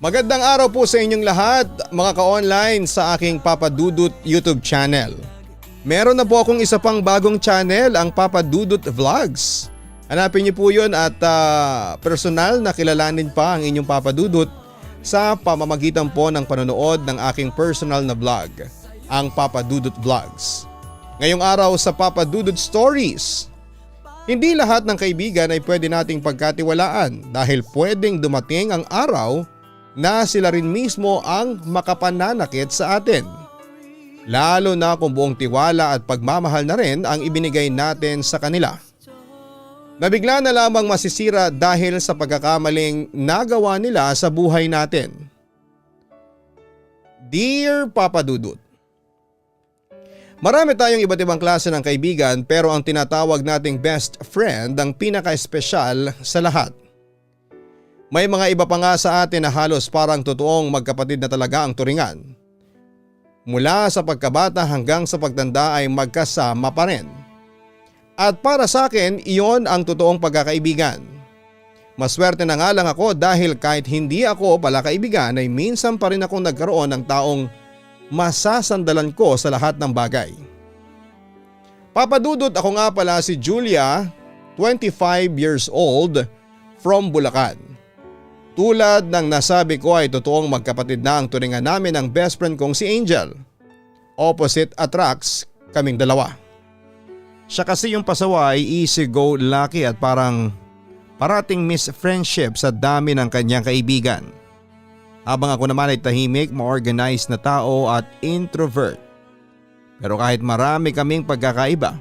Magandang araw po sa inyong lahat mga ka-online sa aking Papa Dudut YouTube channel. Meron na po akong isa pang bagong channel, ang Papa Dudut Vlogs. Hanapin niyo po yun at personal na kilalanin pa ang inyong Papa Dudut sa pamamagitan po ng panonood ng aking personal na vlog, ang Papa Dudut Vlogs. Ngayong araw sa Papa Dudut Stories, hindi lahat ng kaibigan ay pwede nating pagkatiwalaan dahil pwedeng dumating ang araw na sila rin mismo ang makapananakit sa atin. Lalo na kung buong tiwala at pagmamahal na rin ang ibinigay natin sa kanila. Nabigla na lamang masisira dahil sa pagkakamaling nagawa nila sa buhay natin. Dear Papa Dudut, marami tayong iba't ibang klase ng kaibigan pero ang tinatawag nating best friend ang pinaka-espesyal sa lahat. May mga iba pa nga sa atin na halos parang totoong magkapatid na talaga ang turingan. Mula sa pagkabata hanggang sa pagtanda ay magkasama pa rin. At para sa akin, iyon ang totoong pagkakaibigan. Maswerte na nga lang ako dahil kahit hindi ako pala kaibigan ay minsan pa rin akong nagkaroon ng taong masasandalan ko sa lahat ng bagay. Papa Dudut, ako nga pala si Julia, 25 years old, from Bulacan. Tulad ng nasabi ko ay totoong magkapatid na ang turingan namin ng best friend kong si Angel. Opposite attracts kaming dalawa. Siya kasi yung pasaway, easy go lucky at parang parating miss friendship sa dami ng kanyang kaibigan. Habang ako naman ay tahimik, ma-organized na tao at introvert. Pero kahit marami kaming pagkakaiba,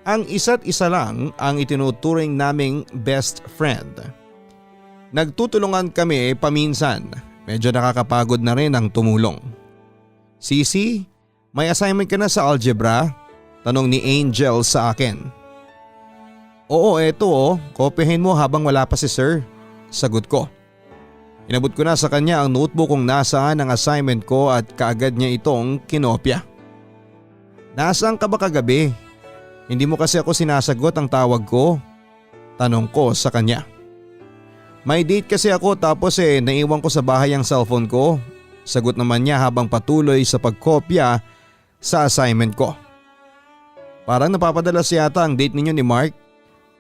ang isa't isa lang ang itinuturing naming best friend. Nagtutulungan kami paminsan, medyo nakakapagod na rin ang tumulong. Sisi, may assignment ka na sa algebra? Tanong ni Angel sa akin. Oo, eto kopyahin mo habang wala pa si sir, sagot ko. Inabot ko na sa kanya ang notebook kung nasaan ang assignment ko at kaagad niya itong kinopya. Nasaan ka ba kagabi? Hindi mo kasi ako sinasagot ang tawag ko? Tanong ko sa kanya. May date kasi ako tapos naiwan ko sa bahay ang cellphone ko. Sagot naman niya habang patuloy sa pagkopya sa assignment ko. Parang napapadalas yata ang date ninyo ni Mark.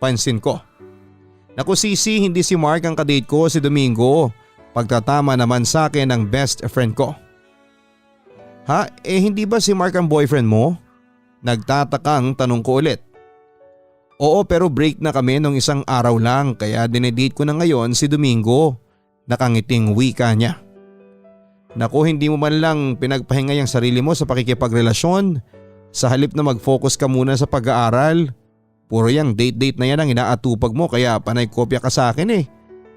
Pansin ko. Naku Sisi, hindi si Mark ang kadate ko si Domingo. Pagtatama naman sa akin ng best friend ko. Ha? Hindi ba si Mark ang boyfriend mo? Nagtatakang tanong ko ulit. Oo, pero break na kami nung isang araw lang kaya dinedate ko na ngayon si Domingo. Nakangiting wika niya. Naku, hindi mo man lang pinagpahinga yung sarili mo sa pakikipagrelasyon. Sa halip na mag-focus ka muna sa pag-aaral. Puro yung date na yan ang inaatupag mo kaya panay kopya ka sa akin .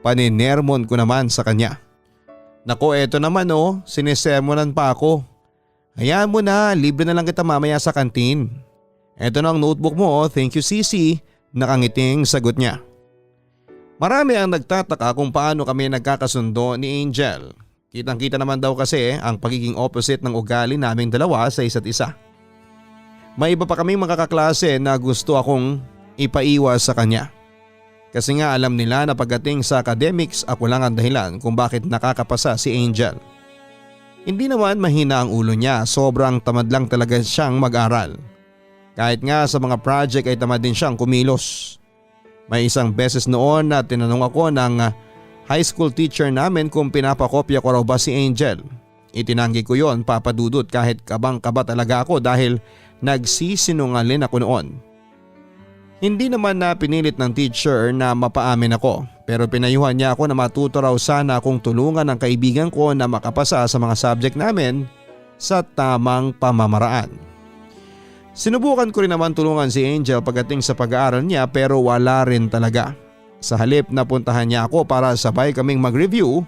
Paninermon ko naman sa kanya. Naku, eto naman sinisermonan pa ako. Hayaan mo na, libre na lang kita mamaya sa kantin. Eto na ang notebook mo, thank you Sisi, nakangiting sagot niya. Marami ang nagtataka kung paano kami nagkakasundo ni Angel. Kitang-kita naman daw kasi ang pagiging opposite ng ugali naming dalawa sa isa't isa. May iba pa kaming mga kaklase na gusto akong ipaiwas sa kanya. Kasi nga alam nila na pagdating sa academics ako lang ang dahilan kung bakit nakakapasa si Angel. Hindi naman mahina ang ulo niya, sobrang tamad lang talaga siyang mag-aral. Kahit nga sa mga project ay tamad din siyang kumilos. May isang beses noon na tinanong ako ng high school teacher namin kung pinapakopya ko raw ba si Angel. Itinanggi ko yon, Papa Dudut, kahit kabang-kaba talaga ako dahil nagsisinungaling ako noon. Hindi naman na pinilit ng teacher na mapaamin ako pero pinayuhan niya ako na matuto raw sana akong tulungan ng kaibigan ko na makapasa sa mga subject namin sa tamang pamamaraan. Sinubukan ko rin naman tulungan si Angel pagdating sa pag-aaral niya pero wala rin talaga. Sa halip na puntahan niya ako para sabay kaming mag-review,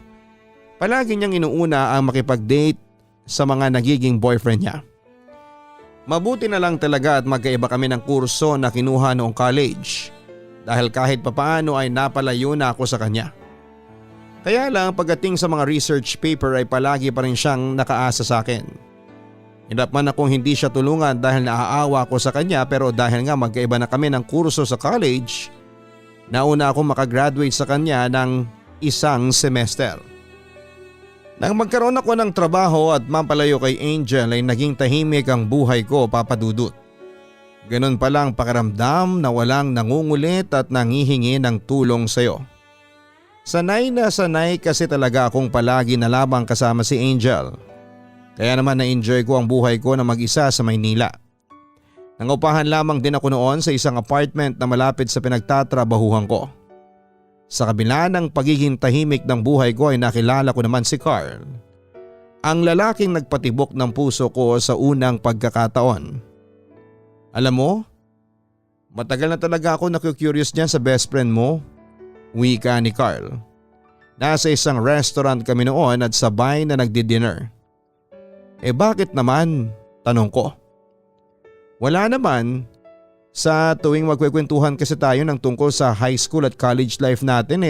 palagi niyang inuuna ang makipag-date sa mga nagiging boyfriend niya. Mabuti na lang talaga at magkaiba kami ng kurso na kinuha noong college dahil kahit papaano ay napalayo na ako sa kanya. Kaya lang pagdating sa mga research paper ay palagi pa rin siyang nakaasa sa akin. Hirap man akong hindi siya tulungan dahil naaawa ko sa kanya pero dahil nga magkaiba na kami ng kurso sa college, nauna akong makagraduate sa kanya ng isang semester. Nang magkaroon ako ng trabaho at mapalayo kay Angel ay naging tahimik ang buhay ko, Papa Dudut. Ganun palang pakiramdam na walang nangungulit at nangihingi ng tulong sa'yo. Sanay na sanay kasi talaga akong palagi na labang kasama si Angel. Kaya naman na-enjoy ko ang buhay ko na mag-isa sa Maynila. Nangupahan lamang din ako noon sa isang apartment na malapit sa pinagtatrabahuhan ko. Sa kabila ng pagiging tahimik ng buhay ko ay nakilala ko naman si Carl. Ang lalaking nagpatibok ng puso ko sa unang pagkakataon. Alam mo, matagal na talaga ako naku-curious niyan sa best friend mo. Wika ni Carl. Nasa isang restaurant kami noon at sabay na nagdi-dinner. Bakit naman? Tanong ko. Wala naman. Sa tuwing magkwekwentuhan kasi tayo ng tungkol sa high school at college life natin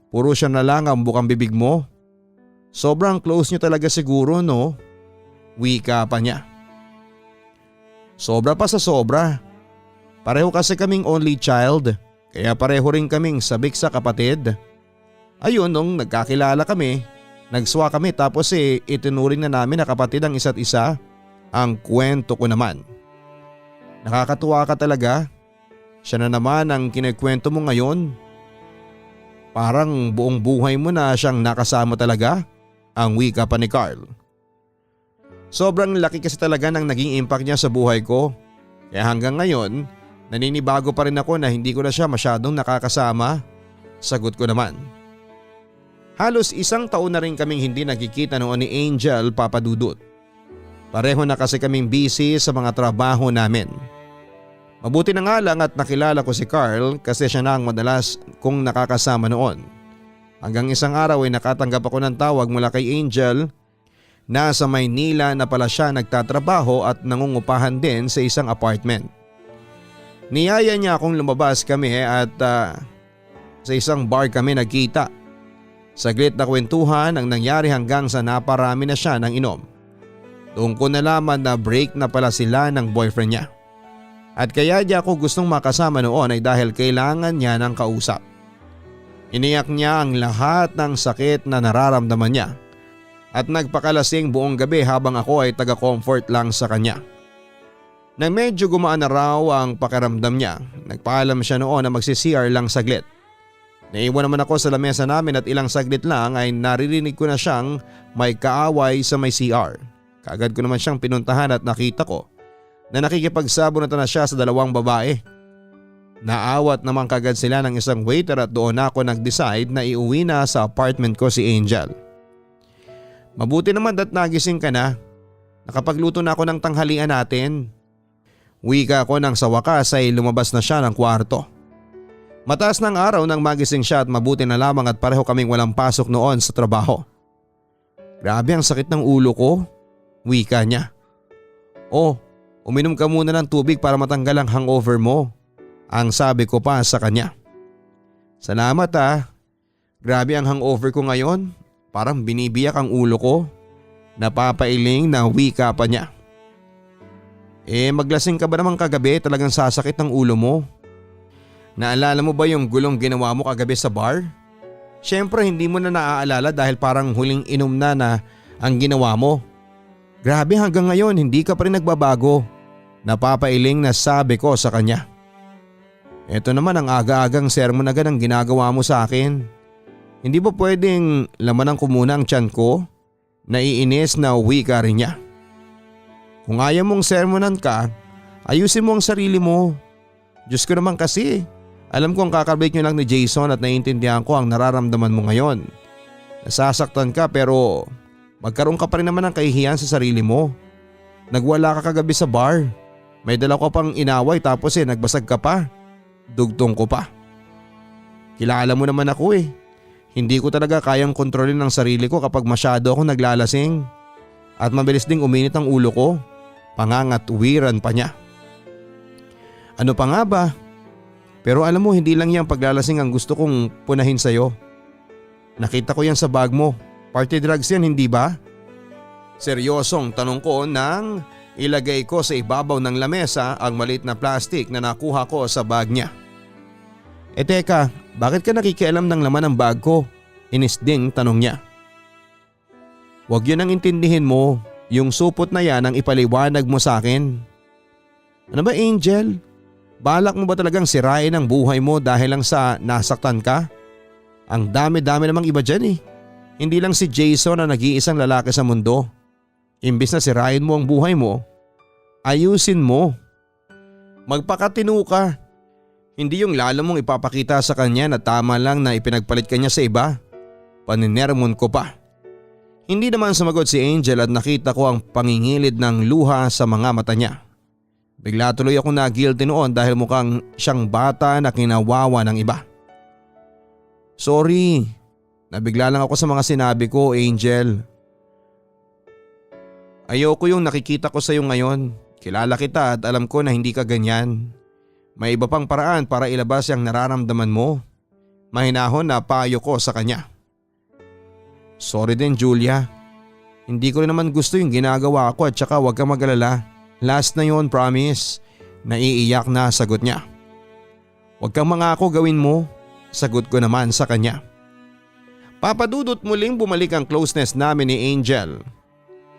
puro siya na lang ang bukang bibig mo. Sobrang close niyo talaga siguro, no? Wika pa niya. Sobra pa sa sobra. Pareho kasi kaming only child, kaya pareho rin kaming sabik sa kapatid. Ayun, nung nagkakilala kami, nagswa kami tapos itinuring na namin na kapatid ang isa't isa. Ang kwento ko naman. Nakakatuwa ka talaga. Siya na naman ang kinikwento mo ngayon. Parang buong buhay mo na siyang nakasama talaga. Ang wika pa ni Carl. Sobrang laki kasi talaga ng naging impact niya sa buhay ko. Kaya hanggang ngayon, naninibago pa rin ako na hindi ko na siya masyadong nakakasama. Sagot ko naman. Halos 1 taon na rin kaming hindi nagkikita noon ni Angel, Papa Dudut. Pareho na kasi kaming busy sa mga trabaho namin. Mabuti na nga lang at nakilala ko si Carl kasi siya na ang madalas kong nakakasama noon. Hanggang isang araw ay nakatanggap ako ng tawag mula kay Angel na sa Maynila na pala siya nagtatrabaho at nangungupahan din sa isang apartment. Niyaya niya akong lumabas kami at sa isang bar kami nagkita. Saglit na kwentuhan ang nangyari hanggang sa naparami na siya ng inom. Doon ko nalaman na break na pala sila ng boyfriend niya. At kaya niya ako gustong makasama noon ay dahil kailangan niya ng kausap. Iniyak niya ang lahat ng sakit na nararamdaman niya at nagpakalasing buong gabi habang ako ay taga-comfort lang sa kanya. Nang medyo gumaan na raw ang pakiramdam niya, nagpaalam siya noon na magsi-CR lang saglit. Naiwan naman ako sa lamesa namin at ilang saglit lang ay naririnig ko na siyang may kaaway sa may CR. Kaagad ko naman siyang pinuntahan at nakita ko na nakikipagsabunatan na siya sa 2 babae. Naawat naman kagad sila ng isang waiter at doon ako nag-decide na iuwi na sa apartment ko si Angel. Mabuti naman at nagising ka na. Nakapagluto na ako ng tanghalian natin. Wika ko nang sa wakas ay lumabas na siya ng kwarto. Mataas ng araw nang magising siya at mabuti na lamang at pareho kaming walang pasok noon sa trabaho. Grabe ang sakit ng ulo ko. Wika niya. Uminom ka muna ng tubig para matanggal ang hangover mo. Ang sabi ko pa sa kanya. Salamat Grabe ang hangover ko ngayon. Parang binibiyak ang ulo ko. Napapailing na wika pa niya. Maglasing ka ba naman kagabi? Talagang sasakit ang ulo mo. Naalala mo ba yung gulong ginawa mo kagabi sa bar? Siyempre hindi mo na naaalala dahil parang huling inom na ang ginawa mo. Grabe hanggang ngayon hindi ka pa rin nagbabago. Napapailing na sabi ko sa kanya. Ito naman ang aga-agang sermon agad ang ginagawa mo sa akin. Hindi ba pwedeng lamanan ko muna ang tiyan ko? Naiinis na wika rin niya. Kung ayaw mong sermonan ka, ayusin mo ang sarili mo. Diyos ko naman kasi. Alam kong kakabalik nyo lang ni Jason at naiintindihan ko ang nararamdaman mo ngayon. Nasasaktan ka pero magkaroon ka pa rin naman ng kahihiyan sa sarili mo. Nagwala ka kagabi sa bar. May dala ko pang inaway tapos nagbasag ka pa. Dugtong ko pa. Kilala mo naman ako Hindi ko talaga kayang kontrolin ang sarili ko kapag masyado akong naglalasing. At mabilis ding uminit ang ulo ko. Pangangatwiran pa niya. Ano pa nga ba? Pero alam mo hindi lang yung paglalasing ang gusto kong punahin sa'yo. Nakita ko yan sa bag mo. Party drugs yan hindi ba? Seryosong tanong ko nang ilagay ko sa ibabaw ng lamesa ang maliit na plastic na nakuha ko sa bag niya. Teka, bakit ka nakikialam ng laman ng bag ko? Inisding tanong niya. Huwag yun ang intindihin mo. Yung supot na yan ang ipaliwanag mo sa akin. Ano ba Angel? Balak mo ba talagang sirain ang buhay mo dahil lang sa nasaktan ka? Ang dami-dami namang iba dyan eh. Hindi lang si Jason na nag-iisang lalaki sa mundo. Imbis na sirain mo ang buhay mo, ayusin mo. Magpakatino ka. Hindi yung lalo mong ipapakita sa kanya na tama lang na ipinagpalit ka niya sa iba. Paninermon ko pa. Hindi naman sumagot si Angel at nakita ko ang pangingilid ng luha sa mga mata niya. Bigla tuloy ako na guilty noon dahil mukhang siyang bata na kinawawa ng iba. Sorry, nabigla lang ako sa mga sinabi ko, Angel. Ayoko yung nakikita ko sa iyo ngayon. Kilala kita at alam ko na hindi ka ganyan. May iba pang paraan para ilabas yung nararamdaman mo. Mahinahon na payo ko sa kanya. Sorry din Julia. Hindi ko rin naman gusto yung ginagawa ko at saka huwag kang mag-alala. Last na yon, promise. Naiiyak na sagot niya. Huwag kang mangako gawin mo. Sagot ko naman sa kanya. Papadudot muling bumalik ang closeness namin ni Angel.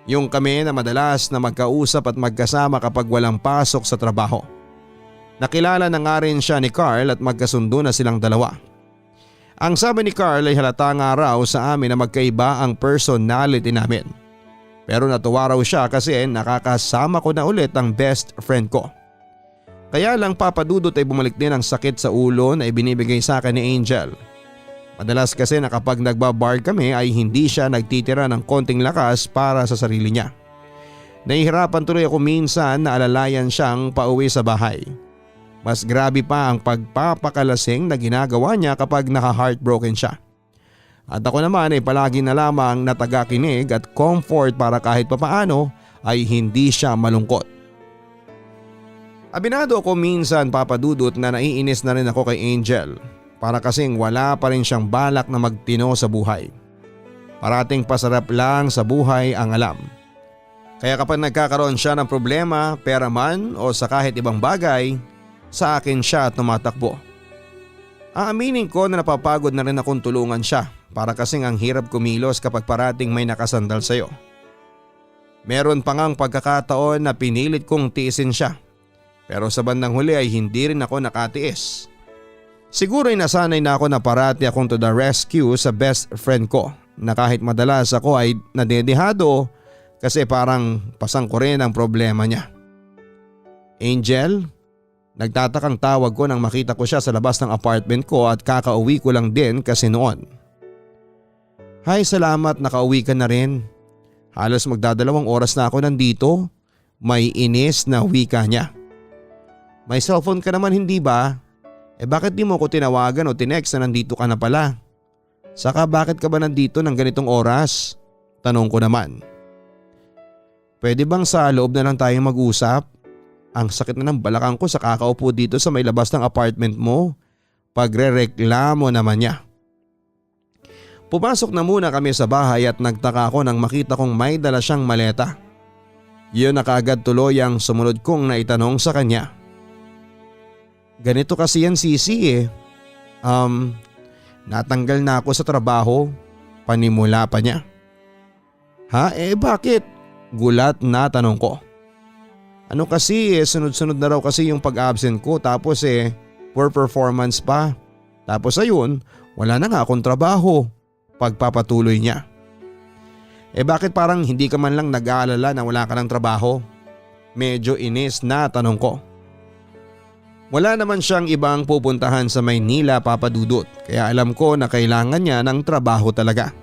Yung kami na madalas na magkausap at magkasama kapag walang pasok sa trabaho. Nakilala na nga rin siya ni Carl at magkasundo na silang dalawa. Ang sabi ni Carl ay halata nga raw sa amin na magkaiba ang personality namin. Pero natuwa raw siya kasi nakakasama ko na ulit ang best friend ko. Kaya lang papadudot ay bumalik din ang sakit sa ulo na ibinibigay sa akin ni Angel. Madalas kasi na kapag nagbabar kami ay hindi siya nagtitira ng konting lakas para sa sarili niya. Nahihirapan tuloy ako minsan na alalayan siyang pauwi sa bahay. Mas grabe pa ang pagpapakalasing na ginagawa niya kapag naka-heartbroken siya. At ako naman ay palagi na lamang natagakinig at comfort para kahit papaano ay hindi siya malungkot. Abinado ako minsan papadudot na naiinis na rin ako kay Angel para kasing wala pa rin siyang balak na magtino sa buhay. Parating pasarap lang sa buhay ang alam. Kaya kapag nagkakaroon siya ng problema, pera man o sa kahit ibang bagay, sa akin siya tumatakbo. Aaminin ko na napapagod na rin akong tulungan siya para kasing ang hirap kumilos kapag parating may nakasandal sa'yo. Meron pa ngang pagkakataon na pinilit kong tiisin siya pero sa bandang huli ay hindi rin ako nakatiis. Siguro ay nasanay na ako na parati akong to the rescue sa best friend ko na kahit madalas ako ay nadedihado kasi parang pasang ko rin ang problema niya. Angel? Nagtatakang tawag ko nang makita ko siya sa labas ng apartment ko at kakauwi ko lang din kasi noon. Hay, salamat, nakauwi ka na rin. Halos magdadalawang oras na ako nandito. May inis na wika niya. May cellphone ka naman hindi ba? Bakit di mo ko tinawagan o tinext na nandito ka na pala? Saka bakit ka ba nandito ng ganitong oras? Tanong ko naman. Pwede bang sa loob na lang tayong mag-usap? Ang sakit na ng balakang ko sa kakaupo dito sa may labas ng apartment mo. Pagrereklamo naman niya. Pumasok na muna kami sa bahay at nagtaka ako nang makita kong may dala siyang maleta. Yun na kaagad tuloy ang sumunod kong naitanong sa kanya. Ganito kasi yan Sisi eh. Natanggal na ako sa trabaho. Panimula pa niya. Ha? Bakit? Gulat na tanong ko. Ano kasi sunod-sunod na raw kasi yung pag-absent ko tapos poor performance pa. Tapos ayun, wala na nga akong trabaho. Pagpapatuloy niya. Bakit parang hindi ka man lang nag-aalala na wala ka ng trabaho? Medyo inis na tanong ko. Wala naman siyang ibang pupuntahan sa Maynila papadudot kaya alam ko na kailangan niya ng trabaho talaga.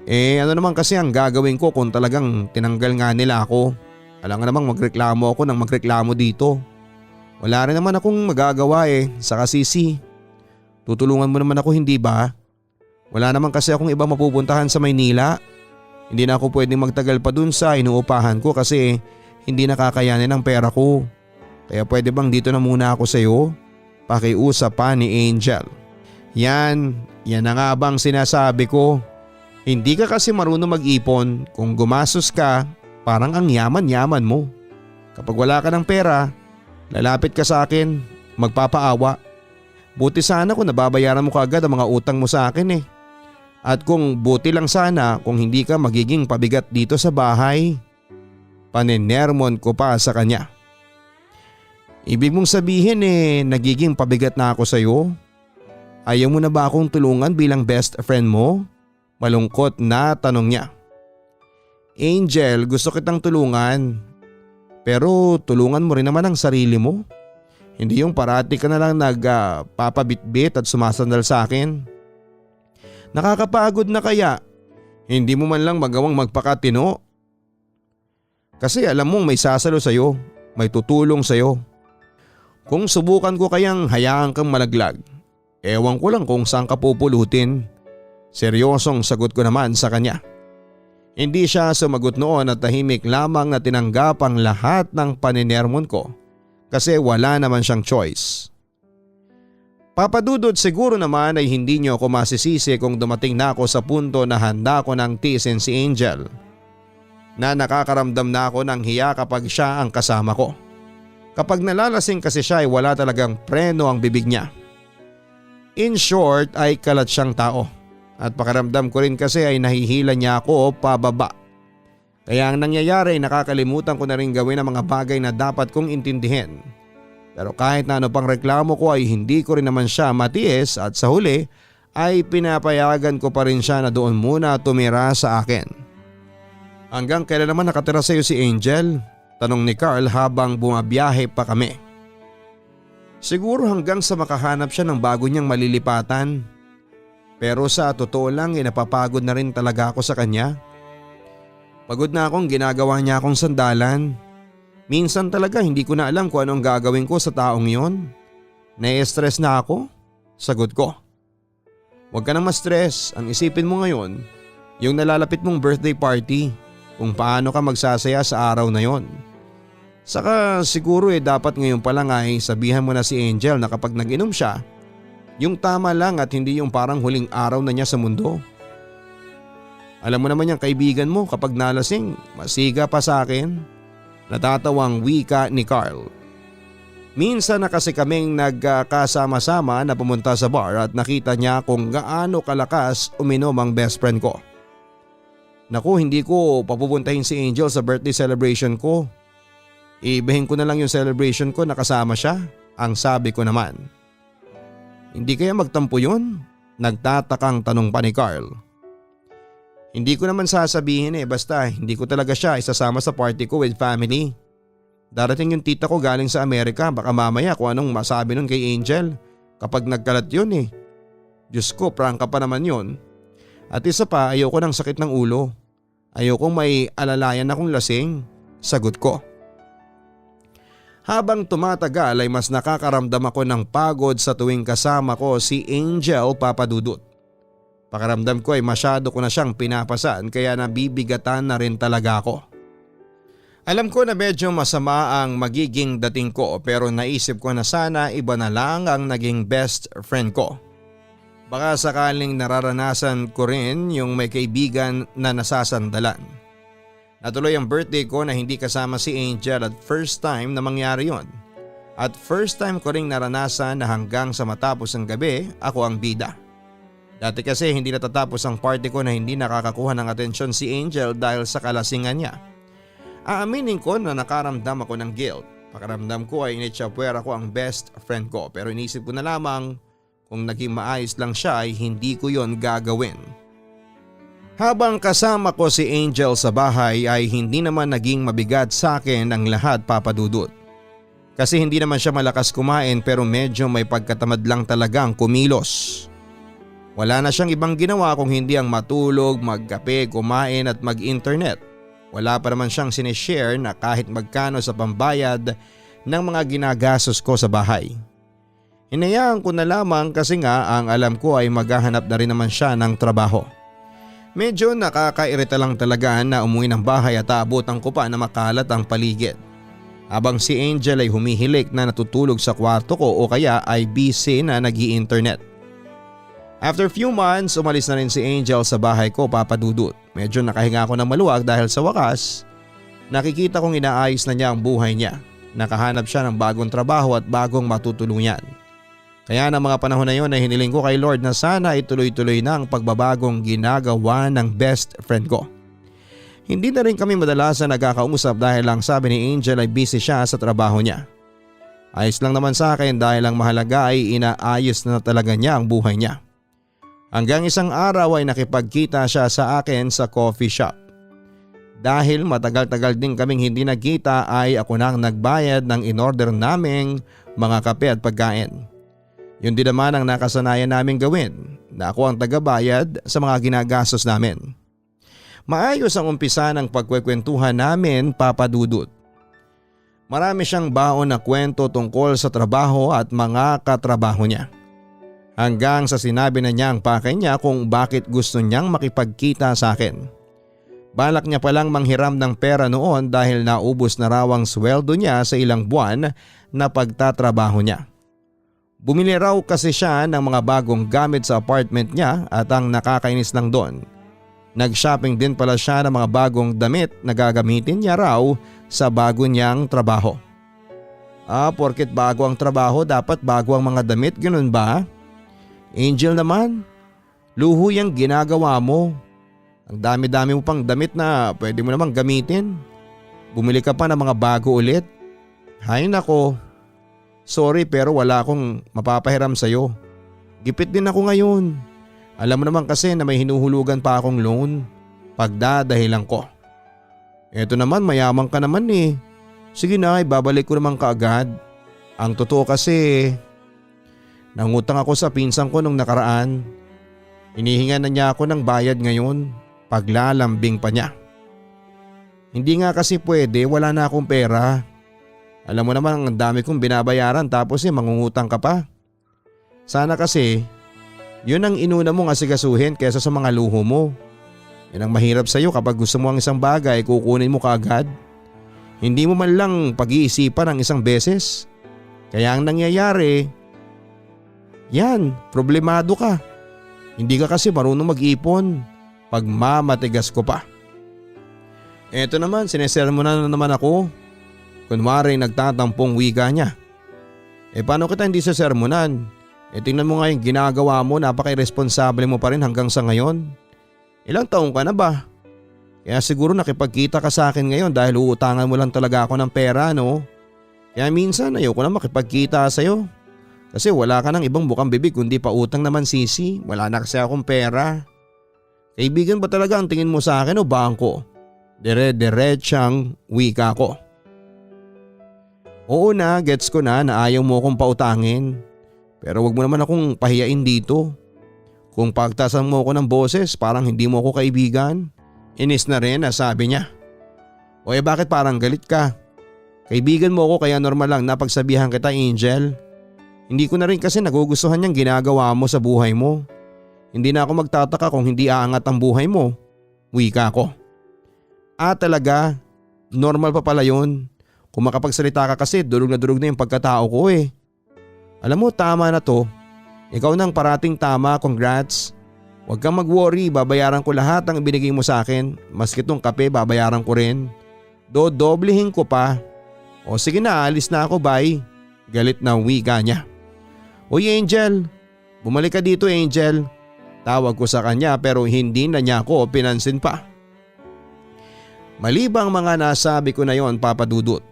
Ano naman kasi ang gagawin ko kung talagang tinanggal nga nila ako? Alam nga namang magreklamo ako nang magreklamo dito. Wala rin naman akong magagawa Saka Sisi, tutulungan mo naman ako hindi ba? Wala naman kasi akong ibang mapupuntahan sa Maynila. Hindi na ako pwedeng magtagal pa dun sa inuupahan ko kasi hindi nakakayanin ang pera ko. Kaya pwede bang dito na muna ako sa iyo? Pakiusap pa ni Angel. Yan na nga bang sinasabi ko. Hindi ka kasi marunong mag-ipon. Kung gumastos ka, parang ang yaman-yaman mo. Kapag wala ka ng pera, lalapit ka sa akin, magpapaawa. Buti sana kung nababayaran mo kaagad ang mga utang mo sa akin At kung buti lang sana kung hindi ka magiging pabigat dito sa bahay. Paninermon ko pa sa kanya. Ibig mong sabihin nagiging pabigat na ako sa iyo? Ayaw mo na ba akong tulungan bilang best friend mo? Malungkot na tanong niya. Angel, gusto kitang tulungan. Pero tulungan mo rin naman ang sarili mo. Hindi yung parati ka na lang nagpapabitbit at sumasandal sa akin. Nakakapagod na kaya. Hindi mo man lang magawang magpakatino. Kasi alam mong may sasalo sa'yo, may tutulong sa'yo. Kung subukan ko kayang hayaan kang malaglag, ewan ko lang kung saan ka pupulutin. Seryosong sagot ko naman sa kanya. Hindi siya sumagot noon at tahimik lamang na tinanggap ang lahat ng paninermon ko kasi wala naman siyang choice. Papadudod, siguro naman ay hindi niyo ako masisisi kung dumating na ako sa punto na handa ko ng tiisin si Angel. Na nakakaramdam na ako ng hiya kapag siya ang kasama ko. Kapag nalalasing kasi siya ay wala talagang preno ang bibig niya. In short ay kalat siyang tao at pakiramdam ko rin kasi ay nahihila niya ako pababa. Kaya ang nangyayari ay nakakalimutan ko na rin gawin ang mga bagay na dapat kong intindihin. Pero kahit na ano pang reklamo ko ay hindi ko rin naman siya matiis at sa huli ay pinapayagan ko pa rin siya na doon muna tumira sa akin. Hanggang kailan naman nakatira sa iyo si Angel? Tanong ni Carl habang bumabiyahe pa kami. Siguro hanggang sa makahanap siya ng bago niyang malilipatan. Pero sa totoo lang napapagod na rin talaga ako sa kanya. Pagod na akong ginagawa niya akong sandalan. Minsan talaga hindi ko na alam kung anong gagawin ko sa taong yon. Nai-stress na ako? Sagot ko. Huwag ka nang ma-stress, ang isipin mo ngayon, yung nalalapit mong birthday party. Kung paano ka magsasaya sa araw na yon. Saka siguro dapat ngayon pa lang ay sabihan mo na si Angel na kapag nag-inom siya, yung tama lang at hindi yung parang huling araw na niya sa mundo. Alam mo naman yung kaibigan mo kapag nalasing, masiga pa sa akin. Natatawang wika ni Carl. Minsan na kasi kaming nagkasama-sama na pumunta sa bar at nakita niya kung gaano kalakas uminom ang best friend ko. Naku, hindi ko papupuntahin si Angel sa birthday celebration ko. Iibahin ko na lang yung celebration ko na kasama siya, ang sabi ko naman. Hindi kaya magtampo yun? Nagtatakang tanong pa ni Carl. Hindi ko naman sasabihin basta hindi ko talaga siya isasama sa party ko with family. Darating yung tita ko galing sa Amerika, baka mamaya kung anong masabi nun kay Angel kapag nagkalat yun Diyos ko, prangka pa naman yun. At isa pa, ayoko ng sakit ng ulo. Ayokong may alalayan akong lasing. Sagot ko. Habang tumatagal ay mas nakakaramdam ako ng pagod sa tuwing kasama ko si Angel Papadudut. Pakiramdam ko ay masyado ko na siyang pinapasan kaya nabibigatan na rin talaga ako. Alam ko na medyo masama ang magiging dating ko pero naisip ko na sana iba na lang ang naging best friend ko. Baka sakaling nararanasan ko rin yung may kaibigan na nasasandalan. Natuloy ang birthday ko na hindi kasama si Angel at first time na mangyari yon. At first time ko ring naranasan na hanggang sa matapos ang gabi ako ang bida. Dati kasi hindi natatapos ang party ko na hindi nakakakuha ng atensyon si Angel dahil sa kalasingan niya. Aaminin ko na nakaramdam ako ng guilt. Pakiramdam ko ay initsapwera ko ang best friend ko pero inisip ko na lamang kung naging maayos lang siya ay hindi ko yon gagawin. Habang kasama ko si Angel sa bahay ay hindi naman naging mabigat sa akin ang lahat, Papadudut. Kasi hindi naman siya malakas kumain pero medyo may pagkatamad lang talagang kumilos. Wala na siyang ibang ginawa kung hindi ang matulog, magkape, kumain at mag-internet. Wala pa naman siyang sinishare na kahit magkano sa pambayad ng mga ginagastos ko sa bahay. Hinayaan ko na lamang kasi nga ang alam ko ay maghahanap na rin naman siya ng trabaho. Medyo nakakairita lang talaga na umuwi ng bahay at aabutan ko pa na makalat ang paligid. Habang si Angel ay humihilik na natutulog sa kwarto ko o kaya ay busy na nag-i-internet. After few months, umalis na rin si Angel sa bahay ko, Papadudut. Medyo nakahinga ako ng maluwag dahil sa wakas, nakikita kong inaayos na niya ang buhay niya. Nakahanap siya ng bagong trabaho at bagong matutulungan. Kaya ng mga panahon na yon ay hiniling ko kay Lord na sana ituloy-tuloy na ang pagbabagong ginagawa ng best friend ko. Hindi na rin kami madalas na nagkakausap dahil lang sabi ni Angel ay busy siya sa trabaho niya. Ayos lang naman sa akin dahil ang mahalaga ay inaayos na talaga niya ang buhay niya. Hanggang isang araw ay nakipagkita siya sa akin sa coffee shop. Dahil matagal-tagal din kaming hindi nagkita ay ako nang nagbayad ng in-order naming mga kape at pagkain. Yun din naman ang nakasanayan naming gawin na ako ang tagabayad sa mga ginagastos namin. Maayos ang umpisa ng pagkwekwentuhan namin, Papa Dudut. Marami siyang baon na kwento tungkol sa trabaho at mga katrabaho niya. Hanggang sa sinabi na niya ang pakay niya kung bakit gusto niyang makipagkita sa akin. Balak niya palang manghiram ng pera noon dahil naubos na raw ang sweldo niya sa ilang buwan na pagtatrabaho niya. Bumili raw kasi siya ng mga bagong gamit sa apartment niya at ang nakakainis lang doon, nag-shopping din pala siya ng mga bagong damit na gagamitin niya raw sa bago niyang trabaho. Porket bago ang trabaho dapat bago ang mga damit, ganun ba? Angel naman, luho yung ginagawa mo. Ang dami-dami mo pang damit na pwede mo namang gamitin. Bumili ka pa ng mga bago ulit. Hay nako. Sorry pero wala akong mapapahiram sa'yo. Gipit din ako ngayon. Alam mo naman kasi na may hinuhulugan pa akong loan. Pagdadahilan ko. Eto naman mayaman ka naman eh. Sige na, ibabalik ko naman kaagad. Ang totoo kasi, nangutang ako sa pinsan ko nung nakaraan. Hinihinga na niya ako ng bayad ngayon. Paglalambing pa niya. Hindi nga kasi pwede, wala na akong pera. Alam mo naman ang dami kong binabayaran tapos mangungutang ka pa. Sana kasi yun ang inuna mong asigasuhin kesa sa mga luho mo. Yan ang mahirap sa'yo kapag gusto mo ang isang bagay kukunin mo kaagad. Hindi mo man lang pag-iisipan ng isang beses. Kaya ang nangyayari, yan, problemado ka. Hindi ka kasi marunong mag-ipon. Pagmamatigas ko pa. Eto naman, sinesermonan na naman ako. Kunwari nagtatampong wika niya. Paano kita hindi sasermonan? Tingnan mo nga yung ginagawa mo, napaka-irresponsable mo pa rin hanggang sa ngayon. Ilang taong ka na ba? Kaya siguro nakipagkita ka sa akin ngayon dahil uutangan mo lang talaga ako ng pera, no? Kaya minsan ayoko na makipagkita sa'yo. Kasi wala ka ng ibang bukang bibig kundi pa utang naman sisi. Wala na kasi akong pera. Kaibigan ba talaga ang tingin mo sa akin o bangko? Dire-diretsang wika ko. Oo na, gets ko na ayaw mo akong pautangin. Pero wag mo naman akong pahiyain dito. Kung pagtasan mo ako ng boses parang hindi mo ako kaibigan. Inis na rin na sabi niya. O bakit parang galit ka? Kaibigan mo ako kaya normal lang na pagsabihan kita, Angel. Hindi ko na rin kasi nagugustuhan yung ginagawa mo sa buhay mo. Hindi na ako magtataka kung hindi aangat ang buhay mo. Wika ko. Talaga? Normal pa pala yun. Kung makapagsalita ka kasi durog na yung pagkatao ko eh. Alam mo tama na to. Ikaw nang parating tama, congrats. Huwag kang mag-worry, babayaran ko lahat ang ibinigay mo sa akin. Maski tong kape babayaran ko rin. Doblehin ko pa. O sige na, alis na ako, bye. Galit na wika niya. Uy Angel, bumalik ka dito Angel. Tawag ko sa kanya pero hindi na niya ako pinansin pa. Malibang mga nasabi ko na yon, Papa Dudut.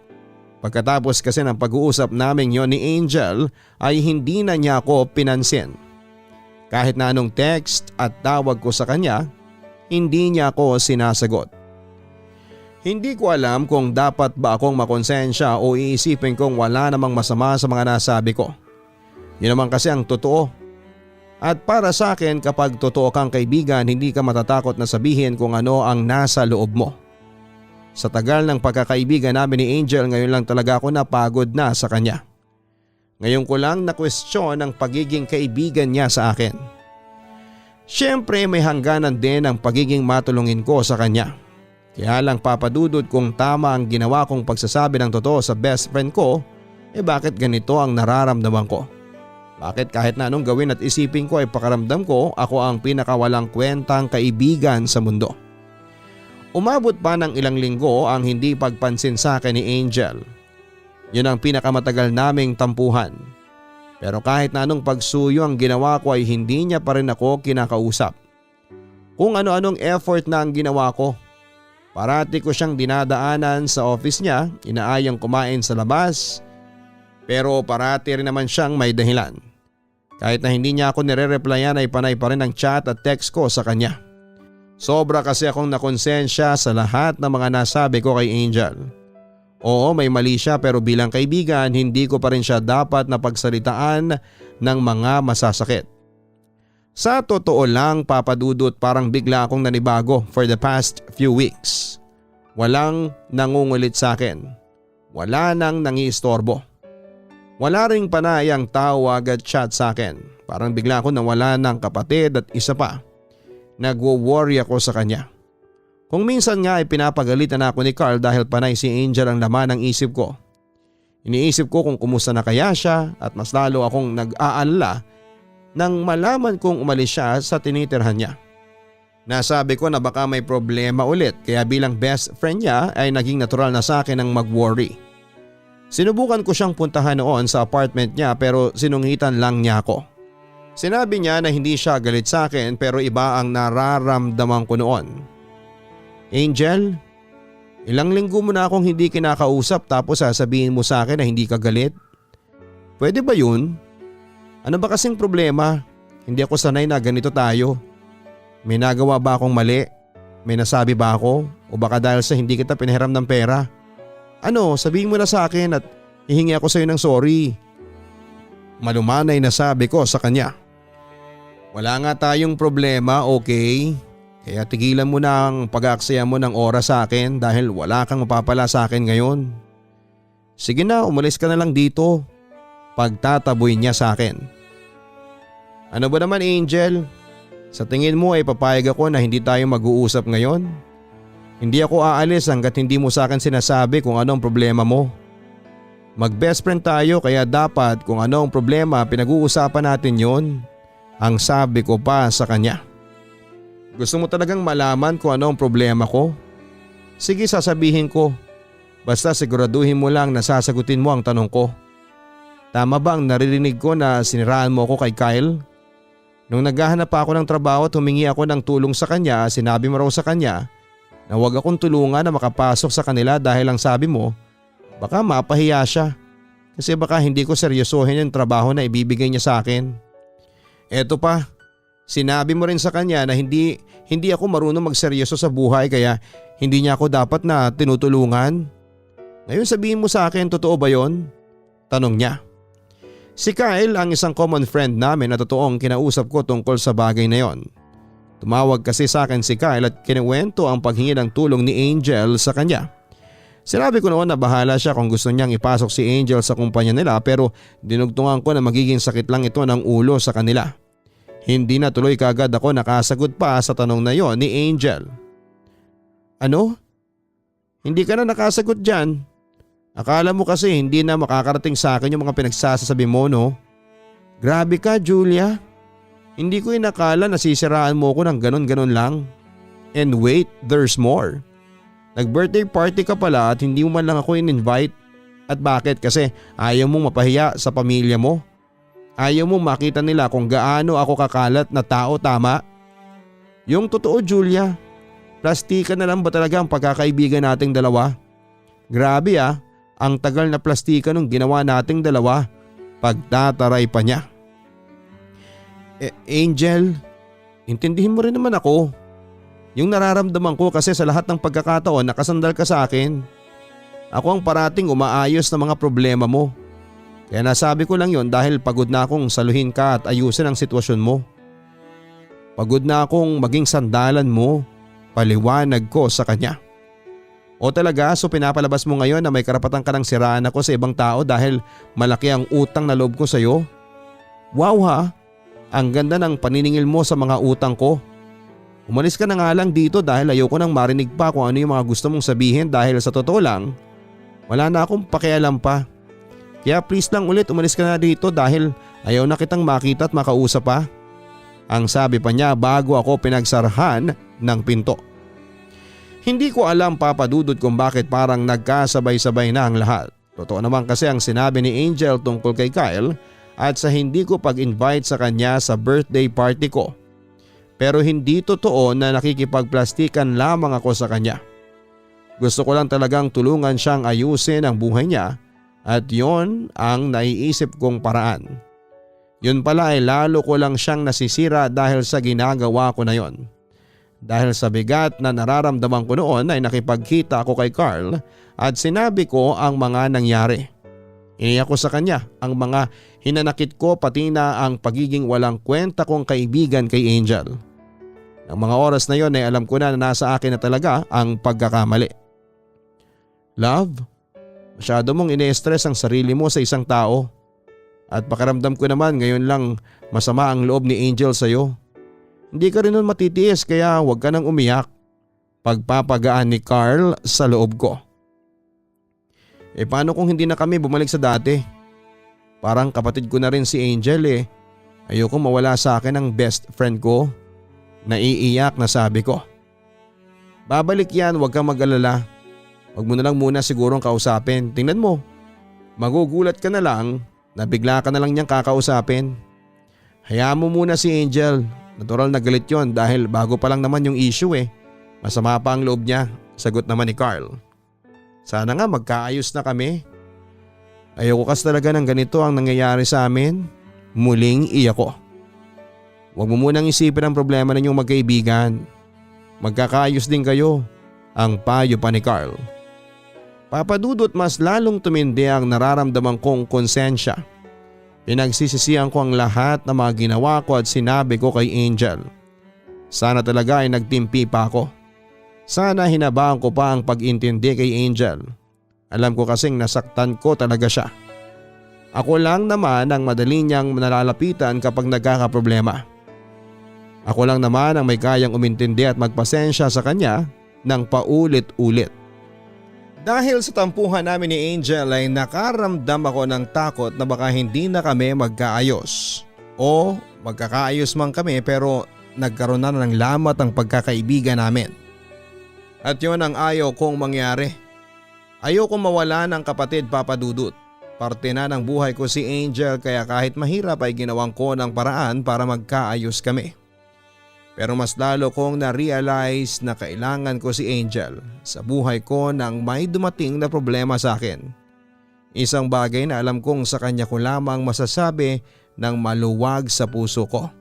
Pagkatapos kasi ng pag-uusap namin yon ni Angel ay hindi na niya ako pinansin. Kahit na anong text at tawag ko sa kanya, hindi niya ako sinasagot. Hindi ko alam kung dapat ba akong makonsensya o iisipin kong wala namang masama sa mga nasabi ko. Yun naman kasi ang totoo. At para sa akin kapag totoo kang kaibigan, hindi ka matatakot na sabihin kung ano ang nasa loob mo. Sa tagal ng pagkakaibigan namin ni Angel, ngayon lang talaga ako napagod na sa kanya. Ngayon ko lang na-question ang pagiging kaibigan niya sa akin. Siyempre may hangganan din ang pagiging matulungin ko sa kanya. Kaya lang papadudod kung tama ang ginawa kong pagsasabi ng totoo sa best friend ko, bakit ganito ang nararamdaman ko? Bakit kahit na anong gawin at isipin ko ay pakaramdam ko ako ang pinakawalang kwentang kaibigan sa mundo? Umabot pa ng ilang linggo ang hindi pagpansin sa akin ni Angel. Yun ang pinakamatagal naming tampuhan. Pero kahit na anong pagsuyo ang ginawa ko ay hindi niya pa rin ako kinakausap. Kung ano-anong effort na ang ginawa ko. Parati ko siyang dinadaanan sa office niya, inaayang kumain sa labas. Pero parati rin naman siyang may dahilan. Kahit na hindi niya ako nire-replyan ay panay pa rin ang chat at text ko sa kanya. Sobra kasi akong nakonsensya sa lahat ng mga nasabi ko kay Angel. Oo, may mali siya pero bilang kaibigan hindi ko pa rin siya dapat na pagsalitaan ng mga masasakit. Sa totoo lang papadudot parang bigla akong nanibago for the past few weeks. Walang nangungulit sa akin. Wala nang nangiistorbo. Wala ring panayang tawag at chat sa akin. Parang bigla akong nawala ng kapatid at isa pa. Nagwo-worry ako sa kanya. Kung minsan nga ay pinapagalitan ako ni Carl dahil panay si Angel ang laman ng isip ko. Iniisip ko kung kumusta na kaya siya at mas lalo akong nag-aalala nang malaman kong umalis siya sa tinitirhan niya. Nasabi ko na baka may problema ulit kaya bilang best friend niya ay naging natural na sa akin ang mag-worry. Sinubukan ko siyang puntahan noon sa apartment niya pero sinungitan lang niya ako. Sinabi niya na hindi siya galit sa akin pero iba ang nararamdaman ko noon. Angel, ilang linggo mo na akong hindi kinakausap tapos sasabihin mo sa akin na hindi ka galit? Pwede ba yun? Ano ba kasing problema? Hindi ako sanay na ganito tayo. May nagawa ba akong mali? May nasabi ba ako? O baka dahil sa hindi kita pinahiram ng pera? Ano, sabihin mo na sa akin at hihingi ako sa iyo ng sorry. Malumanay na sabi ko sa kanya. Wala nga tayong problema, okay? Kaya tigilan mo na ang pag-aaksaya mo ng oras sa akin dahil wala kang mapapala sa akin ngayon. Sige na, umalis ka na lang dito. Pagtataboy niya sa akin. Ano ba naman Angel? Sa tingin mo ay papayag ako na hindi tayo mag-uusap ngayon? Hindi ako aalis hanggat hindi mo sa akin sinasabi kung anong problema mo. Mag-best friend tayo kaya dapat kung anong problema pinag-uusapan natin yon. Ang sabi ko pa sa kanya. Gusto mo talagang malaman kung anong problema ko? Sige sasabihin ko. Basta siguraduhin mo lang na sasagutin mo ang tanong ko. Tama ba ang naririnig ko na siniraan mo ako kay Kyle? Nung naghahanap pa ako ng trabaho at humingi ako ng tulong sa kanya, sinabi mo raw sa kanya na huwag akong tulungan na makapasok sa kanila dahil ang sabi mo, baka mapahiya siya. Kasi baka hindi ko seryosohin yung trabaho na ibibigay niya sa akin. Eto pa, sinabi mo rin sa kanya na hindi ako marunong magseryoso sa buhay kaya hindi niya ako dapat na tinutulungan. Ngayon sabihin mo sa akin, totoo ba yon? Tanong niya. Si Kyle ang isang common friend namin na totoong kinausap ko tungkol sa bagay na yon. Tumawag kasi sa akin si Kyle at kinuwento ang paghingi ng tulong ni Angel sa kanya. Sinabi ko noon na bahala siya kung gusto niyang ipasok si Angel sa kumpanya nila pero dinugtungan ko na magiging sakit lang ito ng ulo sa kanila. Hindi na tuloy kaagad ako nakasagot pa sa tanong na yon ni Angel. Ano? Hindi ka na nakasagot dyan? Akala mo kasi hindi na makakarating sa akin yung mga pinagsasabi mo no? Grabe ka Julia. Hindi ko inakala na sisiraan mo ko ng ganon-ganon lang. And wait, there's more. Nag-birthday party ka pala at hindi mo man lang ako in-invite. At bakit? Kasi ayaw mong mapahiya sa pamilya mo. Ayaw mong makita nila kung gaano ako kakalat na tao, tama? Yung totoo Julia, plastika na lang ba talaga ang pagkakaibigan nating dalawa? Grabe ang tagal na plastika nung ginawa nating dalawa. Pagtataray pa niya. Angel, intindihin mo rin naman ako. Yung nararamdaman ko kasi sa lahat ng pagkakataon nakasandal ka sa akin. Ako ang parating umaayos ng mga problema mo. Kaya nasabi ko lang yon dahil pagod na akong saluhin ka at ayusin ang sitwasyon mo. Pagod na akong maging sandalan mo, paliwanag ko sa kanya. O talaga so pinapalabas mo ngayon na may karapatan ka ng siraan ako sa ibang tao dahil malaki ang utang na loob ko sa iyo? Wow ang ganda ng paniningil mo sa mga utang ko. Umalis ka na nga lang dito dahil ayoko nang marinig pa kung ano yung mga gusto mong sabihin dahil sa totoo lang, wala na akong pakialam pa. Kaya please lang ulit umalis ka na dito dahil ayaw na kitang makita at makausap pa. Ang sabi pa niya bago ako pinagsarahan ng pinto. Hindi ko alam papadudod kung bakit parang nagkasabay-sabay na ang lahat. Totoo naman kasi ang sinabi ni Angel tungkol kay Kyle at sa hindi ko pag-invite sa kanya sa birthday party ko. Pero hindi totoo na nakikipagplastikan lamang ako sa kanya. Gusto ko lang talagang tulungan siyang ayusin ang buhay niya at yon ang naiisip kong paraan. Yun pala ay lalo ko lang siyang nasisira dahil sa ginagawa ko na yon. Dahil sa bigat na nararamdaman ko noon ay nakipagkita ako kay Carl at sinabi ko ang mga nangyari. Iniyak ko sa kanya ang mga hinanakit ko pati na ang pagiging walang kwenta kong kaibigan kay Angel. Ang mga oras na yon ay alam ko na nasa akin na talaga ang pagkakamali. Love, masyado mong ini-stress ang sarili mo sa isang tao. At pakiramdam ko naman ngayon lang masama ang loob ni Angel sa'yo. Hindi ka rin nun matitiis kaya huwag ka nang umiyak. Pagpapagaan ni Carl sa loob ko. Paano kung hindi na kami bumalik sa dati? Parang kapatid ko na rin si Angel eh. Ayoko mawala sa akin ang best friend ko. Naiiyak na sabi ko. Babalik yan, huwag kang mag-alala. Huwag mo na lang muna sigurong kausapin. Tingnan mo, magugulat ka na lang na bigla ka na lang niyang kakausapin. Hayaan mo muna si Angel. Natural na galit yon dahil bago pa lang naman yung issue eh. Masama pa ang loob niya, sagot naman ni Carl. Sana nga magkaayos na kami. Ayoko kasi talaga ng ganito ang nangyayari sa amin. Muling iyak ko. Huwag mo munang isipin ang problema ninyong magkaibigan. Magkakaayos din kayo, ang payo pa ni Carl. Papadudot mas lalong tumindi ang nararamdaman kong konsensya. Pinagsisisihan ko ang lahat ng mga ginawa ko at sinabi ko kay Angel. Sana talaga ay nagtimpi pa ako. Sana hinabaan ko pa ang pag-intindi kay Angel. Alam ko kasing nasaktan ko talaga siya. Ako lang naman ang madali niyang nalalapitan kapag nagkakaproblema. Ako lang naman ang may kayang umintindi at magpasensya sa kanya ng paulit-ulit. Dahil sa tampuhan namin ni Angel ay nakaramdam ako ng takot na baka hindi na kami magkaayos. O magkakaayos man kami pero nagkaroon na ng lamat ang pagkakaibigan namin. At yun ang ayaw kong mangyari. Ayaw kong mawala ng kapatid Papa Dudut. Parte na ng buhay ko si Angel kaya kahit mahirap ay ginawang ko ng paraan para magkaayos kami. Pero mas lalo kong na-realize na kailangan ko si Angel sa buhay ko nang may dumating na problema sa akin. Isang bagay na alam kong sa kanya ko lamang masasabi ng maluwag sa puso ko.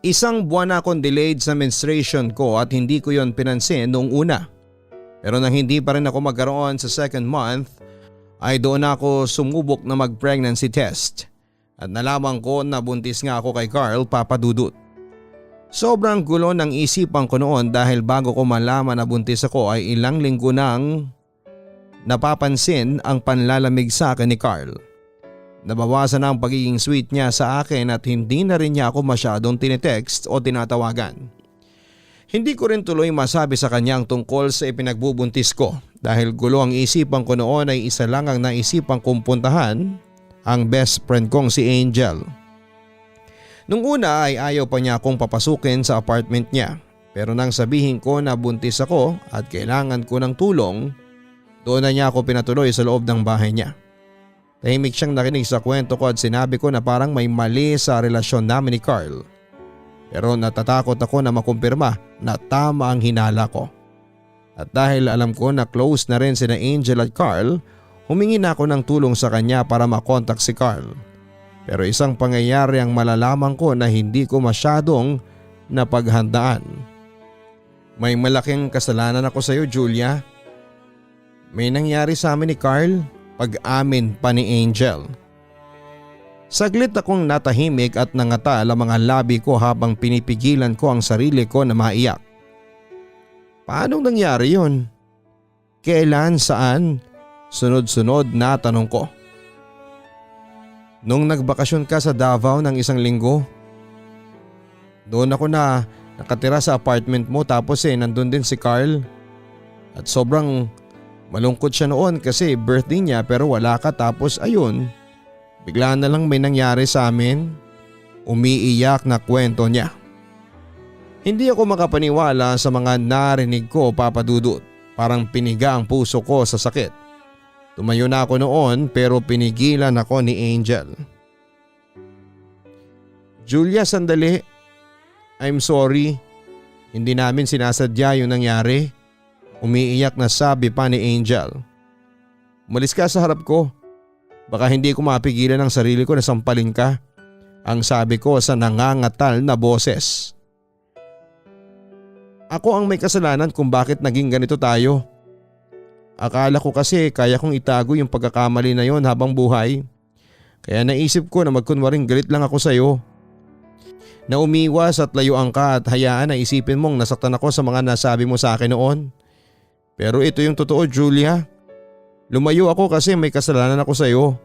Isang buwan na akong delayed sa menstruation ko at hindi ko yon pinansin noong una. Pero nang hindi pa rin ako magkaroon sa second month ay doon ako sumubok na mag-pregnancy test. At nalaman ko na buntis nga ako kay Carl Papa Dudut. Sobrang gulo ng isipan ko noon dahil bago ko malaman na buntis ako ay ilang linggo nang napapansin ang panlalamig sa akin ni Carl. Nabawasan na ang pagiging sweet niya sa akin at hindi na rin niya ako masyadong tinetext o tinatawagan. Hindi ko rin tuloy masabi sa kanya ang tungkol sa ipinagbubuntis ko dahil gulo ang isipan ko noon ay isa lang ang naisipang kong puntahan, ang best friend kong si Angel. Nung una ay ayaw pa niya akong papasukin sa apartment niya pero nang sabihin ko na buntis ako at kailangan ko ng tulong, doon na niya ako pinatuloy sa loob ng bahay niya. Tahimik siyang nakinig sa kwento ko at sinabi ko na parang may mali sa relasyon namin ni Carl. Pero natatakot ako na makumpirma na tama ang hinala ko. At dahil alam ko na close na rin sina Angel at Carl, humingi na ako ng tulong sa kanya para makontak si Carl. Pero isang pangyayari ang malalaman ko na hindi ko masyadong napaghandaan. May malaking kasalanan ako sa iyo, Julia. May nangyari sa amin ni Carl, pag-amin pa ni Angel. Saglit akong natahimik at nangatal ang mga labi ko habang pinipigilan ko ang sarili ko na maiyak. Paano nangyari yun? Kailan, saan? Sunod-sunod na tanong ko. Nung nagbakasyon ka sa Davao ng isang linggo. Doon ako na nakatira sa apartment mo tapos nandun din si Carl. At sobrang malungkot siya noon kasi birthday niya pero wala ka tapos ayun. Bigla na lang may nangyari sa amin. Umiiyak na kwento niya. Hindi ako makapaniwala sa mga narinig ko, Papa Dudut. Parang piniga ang puso ko sa sakit. Tumayo na ako noon pero pinigilan ako ni Angel. Julia, sandali. I'm sorry. Hindi namin sinasadya yung nangyari. Umiiyak na sabi pa ni Angel. Umalis ka sa harap ko. Baka hindi ko mapigilan ang sarili ko na sampalin ka. Ang sabi ko sa nangangatal na boses. Ako ang may kasalanan kung bakit naging ganito tayo. Akala ko kasi kaya kong itago yung pagkakamali na yon habang buhay. Kaya naisip ko na magkunwaring galit lang ako sa'yo. Na umiwas at layuan ka at hayaan na isipin mong nasaktan ako sa mga nasabi mo sa akin noon. Pero ito yung totoo, Julia. Lumayo ako kasi may kasalanan ako sa'yo.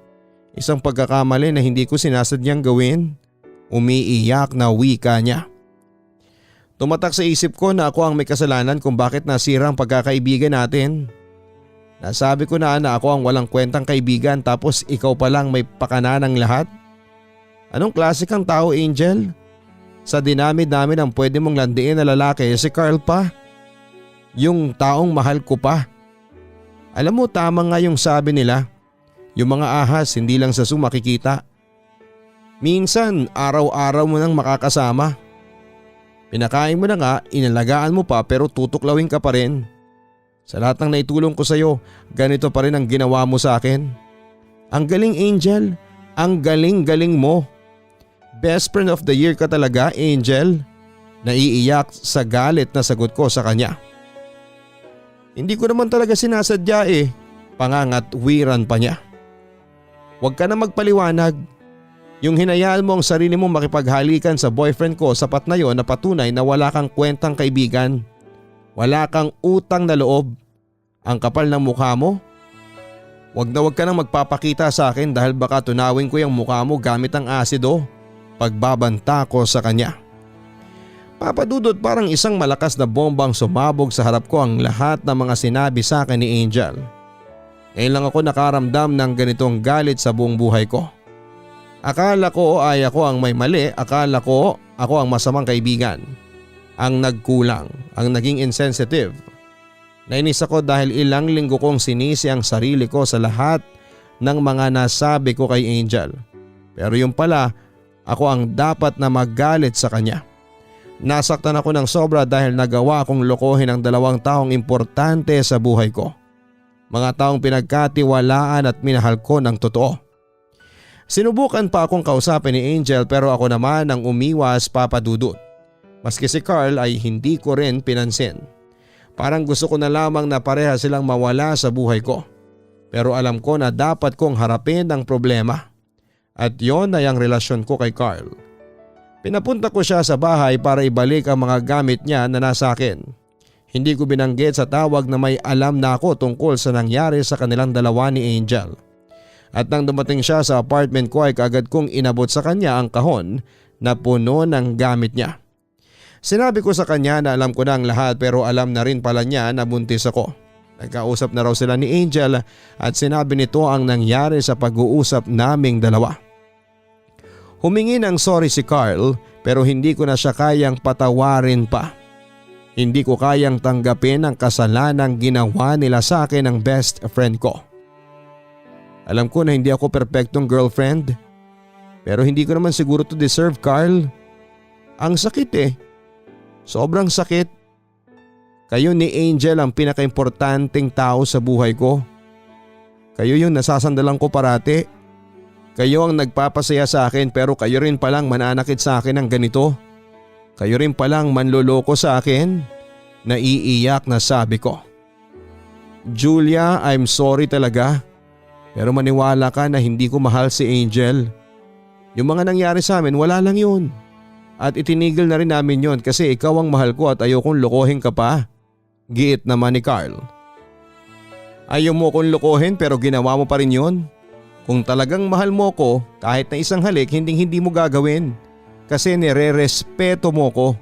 Isang pagkakamali na hindi ko sinasadyang gawin. Umiiyak na wika niya. Tumatak sa isip ko na ako ang may kasalanan kung bakit nasira ang pagkakaibigan natin. Nasabi ko na ako ang walang kwentang kaibigan tapos ikaw pa lang may pakana ng lahat. Anong klase kang tao, Angel? Sa dinami namin ang pwede mong landiin na lalaki si Carl pa. Yung taong mahal ko pa. Alam mo, tama nga yung sabi nila. Yung mga ahas hindi lang sa Zoom makikita. Minsan araw-araw mo nang makakasama. Pinakain mo na nga, inalagaan mo pa pero tutuklawin ka pa rin. Sa lahat ng naitulong ko sa'yo, ganito pa rin ang ginawa mo sa akin. Ang galing, Angel. Ang galing-galing mo. Best friend of the year ka talaga, Angel. Naiiyak sa galit na sagot ko sa kanya. Hindi ko naman talaga sinasadya eh. Pangangatwiran pa niya. Huwag ka na magpaliwanag. Yung hinayaan mo ang sarili mong makipaghalikan sa boyfriend ko, sapat na yon na patunay na wala kang kwentang kaibigan. Wala kang utang na loob. Ang kapal ng mukha mo. Huwag ka nang magpapakita sa akin dahil baka tunawin ko yung mukha mo gamit ang asido. Pagbabanta ko sa kanya. Papadudot, parang isang malakas na bombang sumabog sa harap ko ang lahat ng mga sinabi sa akin ni Angel. Ngayon lang ako nakaramdam ng ganitong galit sa buong buhay ko. Akala ko ay ako ang may mali, akala ko ako ang masamang kaibigan. Ang nagkulang, ang naging insensitive. Nainis ako dahil ilang linggo kong sinisi ang sarili ko sa lahat ng mga nasabi ko kay Angel. Pero yung pala, ako ang dapat na magalit sa kanya. Nasaktan ako ng sobra dahil nagawa kong lokohin ang dalawang taong importante sa buhay ko. Mga taong pinagkatiwalaan at minahal ko ng totoo. Sinubukan pa akong kausapin ni Angel pero ako naman ang umiwas, papadudot. Maski si Carl ay hindi ko rin pinansin. Parang gusto ko na lamang na pareha silang mawala sa buhay ko. Pero alam ko na dapat kong harapin ang problema. At yon ay ang relasyon ko kay Carl. Pinapunta ko siya sa bahay para ibalik ang mga gamit niya na nasa akin. Hindi ko binanggit sa tawag na may alam na ako tungkol sa nangyari sa kanilang dalawa ni Angel. At nang dumating siya sa apartment ko ay kaagad kong inabot sa kanya ang kahon na puno ng gamit niya. Sinabi ko sa kanya na alam ko na ang lahat pero alam na rin pala niya na buntis ako. Nagkausap na raw sila ni Angel at sinabi nito ang nangyari sa pag-uusap naming dalawa. Humingi ng sorry si Carl pero hindi ko na siya kayang patawarin pa. Hindi ko kayang tanggapin ang kasalanang ginawa nila sa akin ng best friend ko. Alam ko na hindi ako perpektong girlfriend pero hindi ko naman siguro to deserve, Carl. Ang sakit eh. Sobrang sakit. Kayo ni Angel ang pinakaimportanteng tao sa buhay ko. Kayo yung nasasandalan ko parati. Kayo ang nagpapasaya sa akin pero kayo rin palang mananakit sa akin ng ganito. Kayo rin palang manloloko sa akin. Naiiyak na sabi ko. Julia, I'm sorry talaga. Pero maniwala ka na hindi ko mahal si Angel. Yung mga nangyari sa amin, wala lang yun. At itinigil na rin namin yon kasi ikaw ang mahal ko at ayokong lokohin ka pa. Giit naman ni Carl. Ayaw mo kong lokohin pero ginawa mo pa rin yun. Kung talagang mahal mo ko, kahit na isang halik hindi mo gagawin. Kasi nire-respeto mo ko.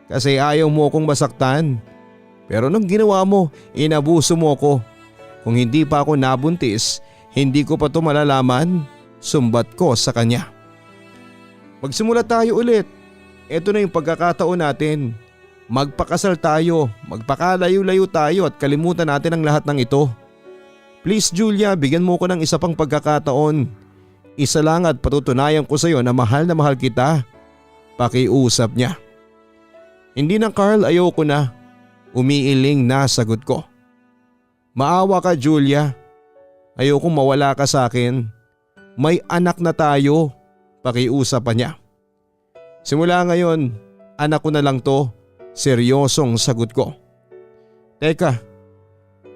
Kasi ayaw mo kong masaktan. Pero nung ginawa mo, inabuso mo ko. Kung hindi pa ako nabuntis, hindi ko pa ito malalaman. Sumbat ko sa kanya. Magsimula tayo ulit. Ito na yung pagkakataon natin. Magpakasal tayo, magpakalayo-layo tayo at kalimutan natin ang lahat ng ito. Please Julia, bigyan mo ko ng isa pang pagkakataon. Isa lang at patutunayan ko sa iyo na mahal kita. pakiusap niya. Hindi na Carl, ayoko na. Umiiling na sagot ko. Maawa ka Julia. Ayokong mawala ka sa akin. May anak na tayo. Pakiusap pa niya. Simula ngayon, anak ko na lang to. Seryosong sagot ko. Teka,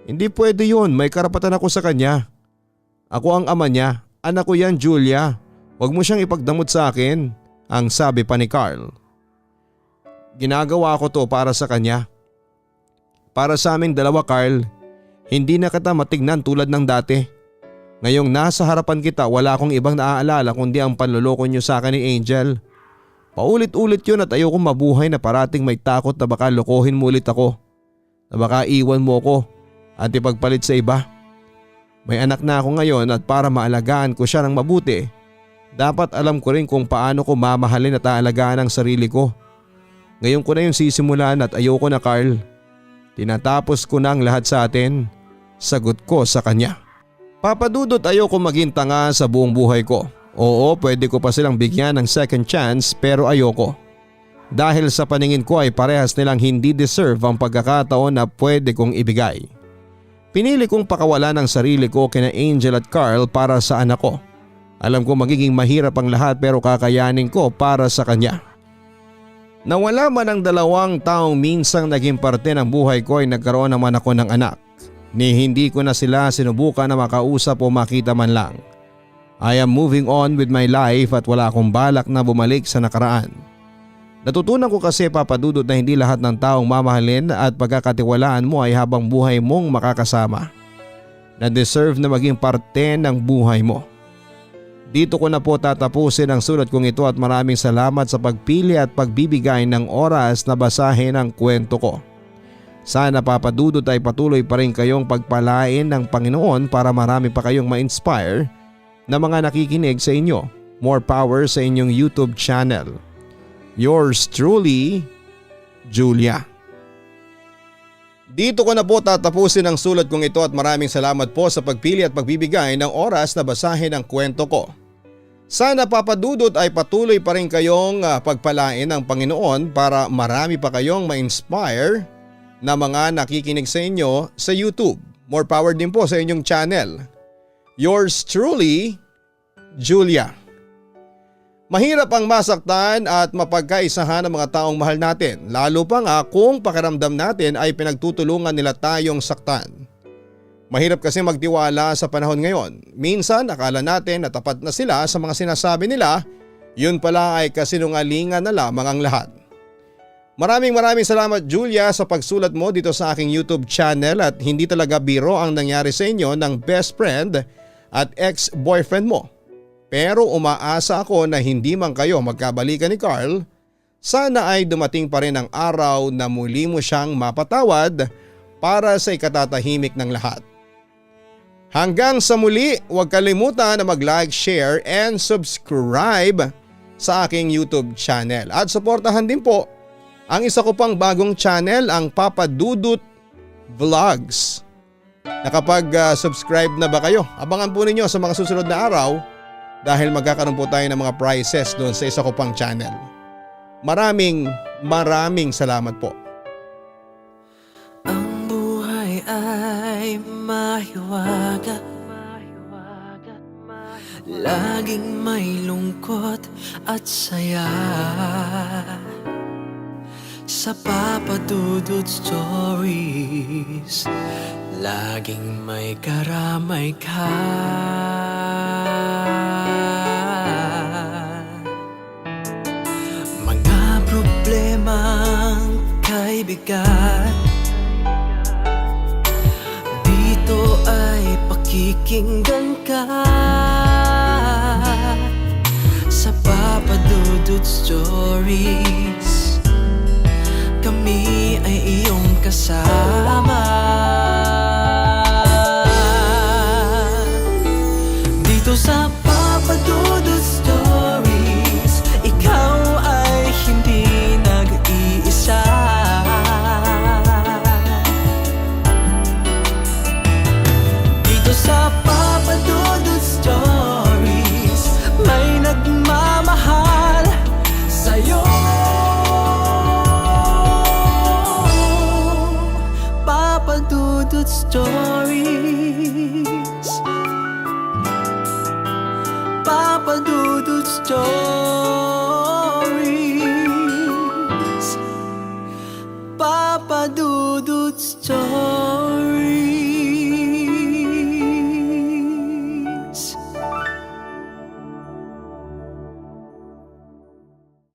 hindi pwede yun. May karapatan ako sa kanya. Ako ang ama niya. Anak ko yan Julia. Huwag mo siyang ipagdamot sa akin. Ang sabi pa ni Carl. Ginagawa ko to para sa kanya. Para sa aming dalawa Carl. Hindi na kita matignan tulad ng dati. Ngayong nasa harapan kita wala akong ibang naaalala kundi ang panloloko niyo sa akin ni Angel. Paulit-ulit yun at ayokong mabuhay na parating may takot na baka lokohin mo ulit ako. Na baka iwan mo ako at ipagpalit sa iba. May anak na ako ngayon at para maalagaan ko siya ng mabuti, dapat alam ko rin kung paano ko mamahalin at aalagaan ang sarili ko. Ngayon ko na yung sisimulan at ayoko na Carl. Tinatapos ko na ang lahat sa atin. Sagot ko sa kanya. Papadudot ayoko maging tanga sa buong buhay ko. Oo, pwede ko pa silang bigyan ng second chance pero ayoko. Dahil sa paningin ko ay parehas nilang hindi deserve ang pagkakataon na pwede kong ibigay. Pinili kong pakawalan ang sarili ko kina Angel at Carl para sa anak ko. Alam ko magiging mahirap ang lahat pero kakayanin ko para sa kanya. Nawala man ang dalawang taong minsang naging parte ng buhay ko ay nagkaroon naman ako ng anak. Ni hindi ko na sila sinubukan na makausap o makita man lang. I am moving on with my life at wala akong balak na bumalik sa nakaraan. Natutunan ko kasi papadudot na hindi lahat ng taong mamahalin at pagkakatiwalaan mo ay habang buhay mong makakasama. Na deserve na maging parte ng buhay mo. Dito ko na po tatapusin ang sulat kong ito at maraming salamat sa pagpili at pagbibigay ng oras na basahin ang kwento ko. Sana papadudot ay patuloy pa rin kayong pagpalain ng Panginoon para marami pa kayong ma-inspire na mga nakikinig sa inyo. More power sa inyong YouTube channel. Yours truly, Julia. Dito ko na po tatapusin ang sulat kong ito at maraming salamat po sa pagpili at pagbibigay ng oras na basahin ang kwento ko. Sana papadudot ay patuloy pa rin kayong pagpalain ng Panginoon para marami pa kayong ma-inspire na mga nakikinig sa inyo sa YouTube. More power din po sa inyong channel. Yours truly, Julia. Mahirap ang masaktan at mapagkaisahan ng mga taong mahal natin, lalo pa nga kung pakiramdam natin ay pinagtutulungan nila tayong saktan. Mahirap kasi magtiwala sa panahon ngayon. Minsan akala natin na tapat na sila sa mga sinasabi nila, yun pala ay kasinungalingan na lamang ang lahat. Maraming salamat Julia sa pagsulat mo dito sa aking YouTube channel at hindi talaga biro ang nangyari sa inyo ng best friend at ex-boyfriend mo. Pero umaasa ako na hindi man kayo magkabalikan ni Carl, sana ay dumating pa rin ang araw na muli mo siyang mapatawad para sa ikatatahimik ng lahat. Hanggang sa muli, huwag kalimutan na mag-like, share and subscribe sa aking YouTube channel. At suportahan din po ang isa ko pang bagong channel, ang Papa Dudut Vlogs. Nakapag-subscribe na ba kayo? Abangan po ninyo sa mga susunod na araw dahil magkakaroon po tayo ng mga prizes doon sa isa ko pang channel. Maraming salamat po. Ang buhay ay mahiwaga, laging may lungkot at saya. Sa Papa Dudut Stories, laging may karamay ka. Mga problemang kaibigan, dito ay pakikinggan ka. Sa Papa Dudut Stories, kami ay iyong kasama. Dito sa Papa Dudut Stories, ikaw ay hindi nag-iisa. Dito sa Papa Dudut Stories, may nagmamahal sa'yo. Dudut Stories. Papa Dudut Stories. Papa Dudut Stories.